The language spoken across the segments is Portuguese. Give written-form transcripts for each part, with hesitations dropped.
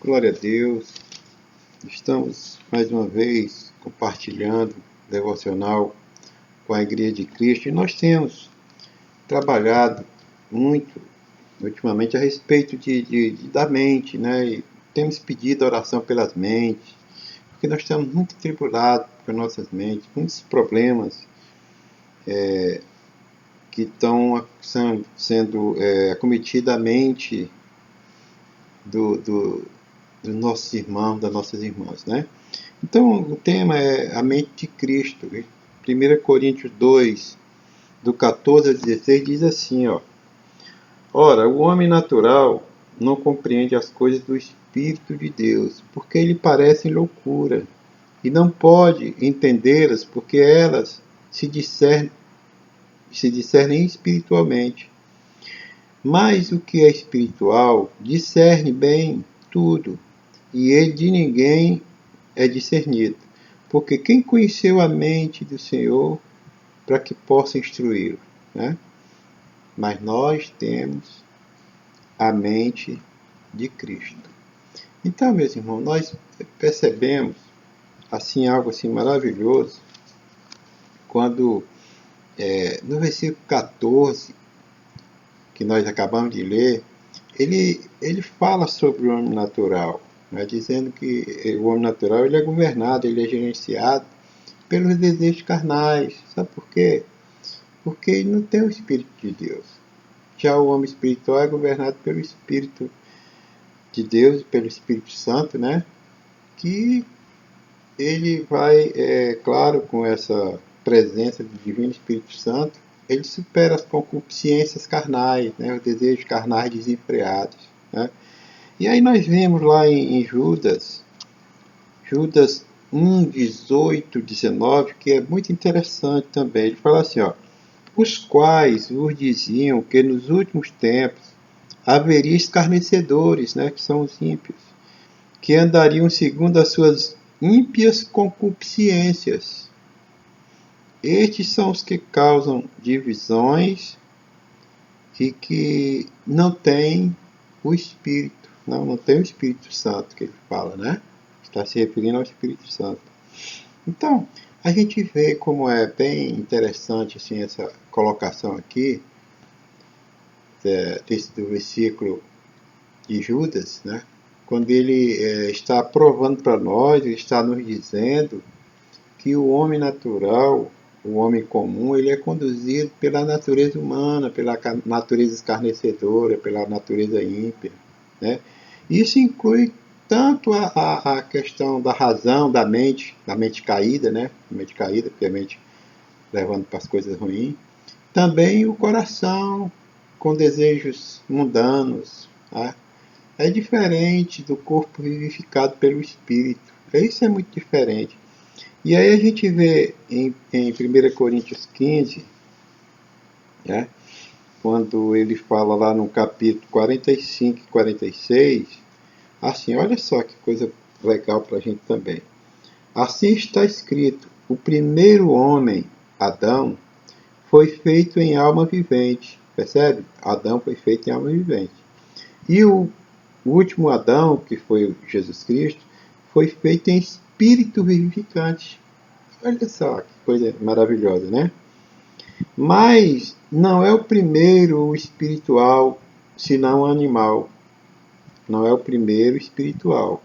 glória a Deus. Estamos mais uma vez compartilhando devocional com a Igreja de Cristo e nós temos trabalhado muito ultimamente a respeito da mente, né? E temos pedido oração pelas mentes, porque nós estamos muito tribulados com nossas mentes, muitos problemas que estão sendo acometidos a mente dos nossos irmãos, das nossas irmãs, né? Então, o tema é a mente de Cristo. 1 Coríntios 2, do 14 a 16, diz assim, ó: Ora, o homem natural não compreende as coisas do Espírito de Deus, porque lhe parecem loucura, e não pode entendê-las, porque elas se discernem espiritualmente. Mas o que é espiritual discerne bem tudo, e ele de ninguém é discernido. Porque quem conheceu a mente do Senhor para que possa instruí-lo, né? Mas nós temos a mente de Cristo. Então, meus irmãos, nós percebemos assim algo assim maravilhoso quando no versículo 14 que nós acabamos de ler, ele fala sobre o homem natural, né, dizendo que o homem natural ele é governado, ele é gerenciado pelos desejos carnais. Sabe por quê? Porque ele não tem o Espírito de Deus. Já o homem espiritual é governado pelo Espírito de Deus, pelo Espírito Santo, né? Que ele vai, claro, com essa presença do Divino Espírito Santo, ele supera as concupiscências carnais, né? Os desejos carnais desenfreados, né? E aí nós vemos lá em Judas 1, 18, 19, que é muito interessante também. Ele fala assim, ó: os quais vos diziam que nos últimos tempos haveria escarnecedores, né, que são os ímpios, que andariam segundo as suas ímpias concupiscências. Estes são os que causam divisões e que não têm o Espírito. Não tem o Espírito Santo que ele fala, né? Está se referindo ao Espírito Santo. Então, a gente vê como é bem interessante assim, essa colocação aqui do versículo de Judas, né? Quando ele está provando para nós, ele está nos dizendo que o homem natural, o homem comum, ele é conduzido pela natureza humana, pela natureza escarnecedora, pela natureza ímpia, né? Isso inclui tanto a questão da razão, da mente caída, né? A mente caída, porque a mente levando para as coisas ruins. Também o coração com desejos mundanos, tá? É diferente do corpo vivificado pelo Espírito. Isso é muito diferente. E aí a gente vê em 1 Coríntios 15, né, quando ele fala lá no capítulo 45 e 46, assim, olha só que coisa legal para a gente também. Assim está escrito: o primeiro homem, Adão, foi feito em alma vivente. Percebe? Adão foi feito em alma vivente. E o último Adão, que foi Jesus Cristo, foi feito em espírito vivificante. Olha só que coisa maravilhosa, né? Mas não é o primeiro o espiritual, senão o animal. Não é o primeiro espiritual,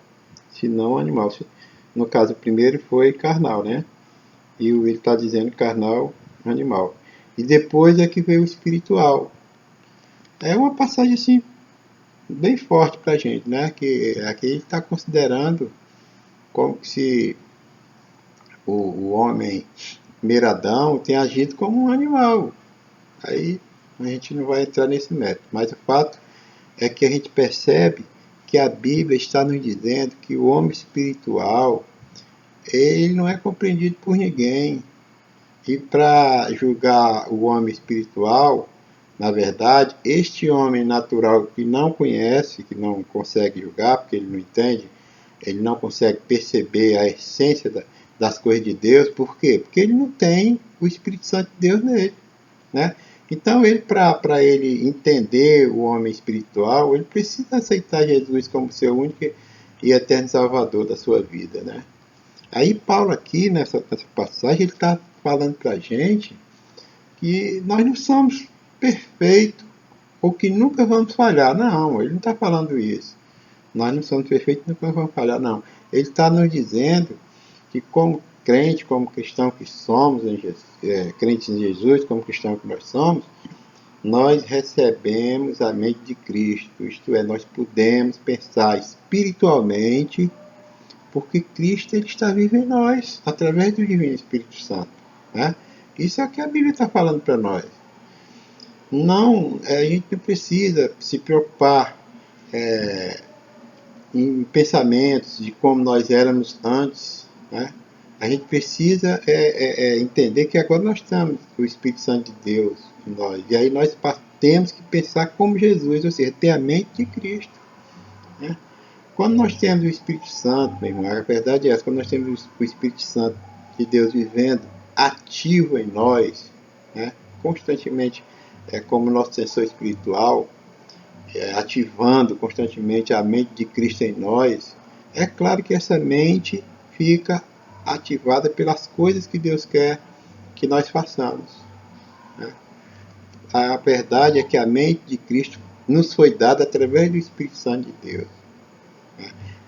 senão o animal. No caso, o primeiro foi carnal, né? E ele está dizendo carnal, animal. E depois é que veio o espiritual. É uma passagem assim bem forte para a gente, né? Que aqui ele está considerando como se o homem Miradão tem agido como um animal. Aí a gente não vai entrar nesse método, mas o fato é que a gente percebe que a Bíblia está nos dizendo que o homem espiritual ele não é compreendido por ninguém. E para julgar o homem espiritual, na verdade, este homem natural que não conhece, que não consegue julgar, porque ele não entende, ele não consegue perceber a essência das coisas de Deus. Por quê? Porque ele não tem o Espírito Santo de Deus nele, né? Então, para ele entender o homem espiritual, ele precisa aceitar Jesus como seu único e eterno Salvador da sua vida, né? Aí Paulo aqui, nessa passagem, ele está falando para a gente que nós não somos perfeitos, ou que nunca vamos falhar. Não, ele não está falando isso. Nós não somos perfeitos, nunca vamos falhar, não. Ele está nos dizendo que como crente, como cristão que somos, crentes em Jesus, como cristão que nós somos, nós recebemos a mente de Cristo, isto é, nós podemos pensar espiritualmente, porque Cristo ele está vivo em nós, através do Divino Espírito Santo. Né? Isso é o que a Bíblia está falando para nós. Não, a gente não precisa se preocupar em pensamentos de como nós éramos antes. Né? A gente precisa entender que agora nós temos o Espírito Santo de Deus em nós. E aí nós temos que pensar como Jesus, ou seja, ter a mente de Cristo. Né? Quando nós temos o Espírito Santo, meu irmão, a verdade é essa, quando nós temos o Espírito Santo de Deus vivendo ativo em nós, né, constantemente, como nosso sensor espiritual, ativando constantemente a mente de Cristo em nós, é claro que essa mente fica ativada pelas coisas que Deus quer que nós façamos. Né? A verdade é que a mente de Cristo nos foi dada através do Espírito Santo de Deus.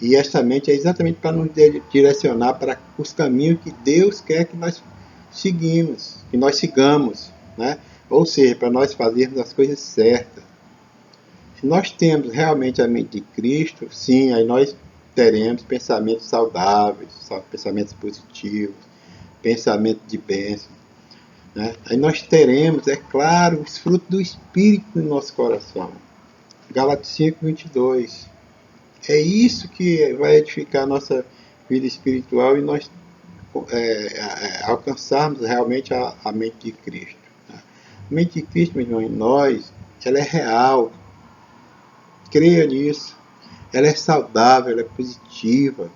E esta mente é exatamente para nos direcionar para os caminhos que Deus quer que nós sigamos, né? Ou seja, para nós fazermos as coisas certas. Se nós temos realmente a mente de Cristo, sim, aí nós teremos pensamentos saudáveis, pensamentos positivos, pensamento de bênção. Né? Aí nós teremos, é claro, os frutos do Espírito no nosso coração. Gálatas 5:22. É isso que vai edificar a nossa vida espiritual e nós alcançarmos realmente a mente de Cristo. Tá? A mente de Cristo, meu irmão, em nós, ela é real. Creia nisso. Ela é saudável, ela é positiva,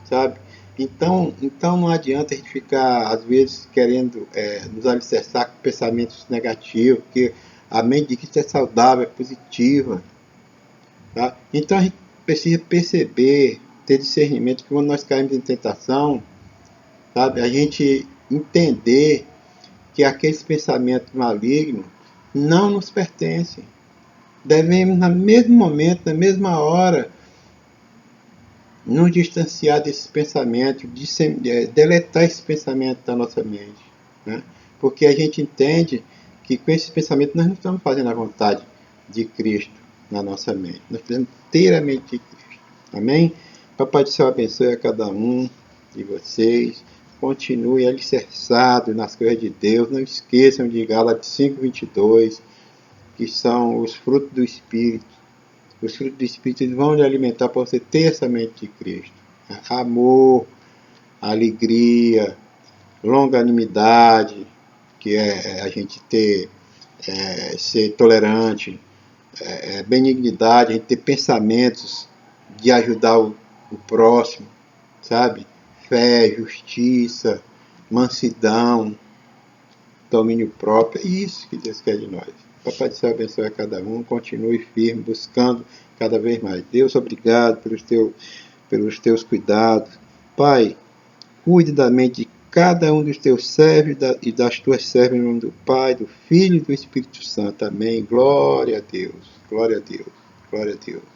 sabe? Então não adianta a gente ficar, às vezes, querendo nos alicerçar com pensamentos negativos, porque a mente de Cristo é saudável, é positiva. Tá? Então a gente precisa perceber, ter discernimento que quando nós caímos em tentação, sabe, a gente entender que aqueles pensamentos malignos não nos pertencem. Devemos, no mesmo momento, na mesma hora, nos distanciar desses pensamentos, deletar esses pensamentos da nossa mente. Né? Porque a gente entende que com esses pensamentos nós não estamos fazendo a vontade de Cristo na nossa mente. Nós precisamos ter a mente de Cristo. Amém? Papai do Céu abençoe a cada um de vocês. Continue alicerçado nas coisas de Deus. Não esqueçam de Gálatas 5:22, que são os frutos do Espírito. Os frutos do Espírito vão lhe alimentar para você ter essa mente de Cristo. Amor, alegria, longanimidade, que é a gente ser tolerante, benignidade, a gente ter pensamentos de ajudar o próximo, sabe? Fé, justiça, mansidão, domínio próprio. É isso que Deus quer de nós. Papai do Céu abençoe a cada um, continue firme, buscando cada vez mais. Deus, obrigado pelos teus cuidados. Pai, cuide da mente de cada um dos teus servos e das tuas servas, em nome do Pai, do Filho e do Espírito Santo. Amém. Glória a Deus. Glória a Deus. Glória a Deus.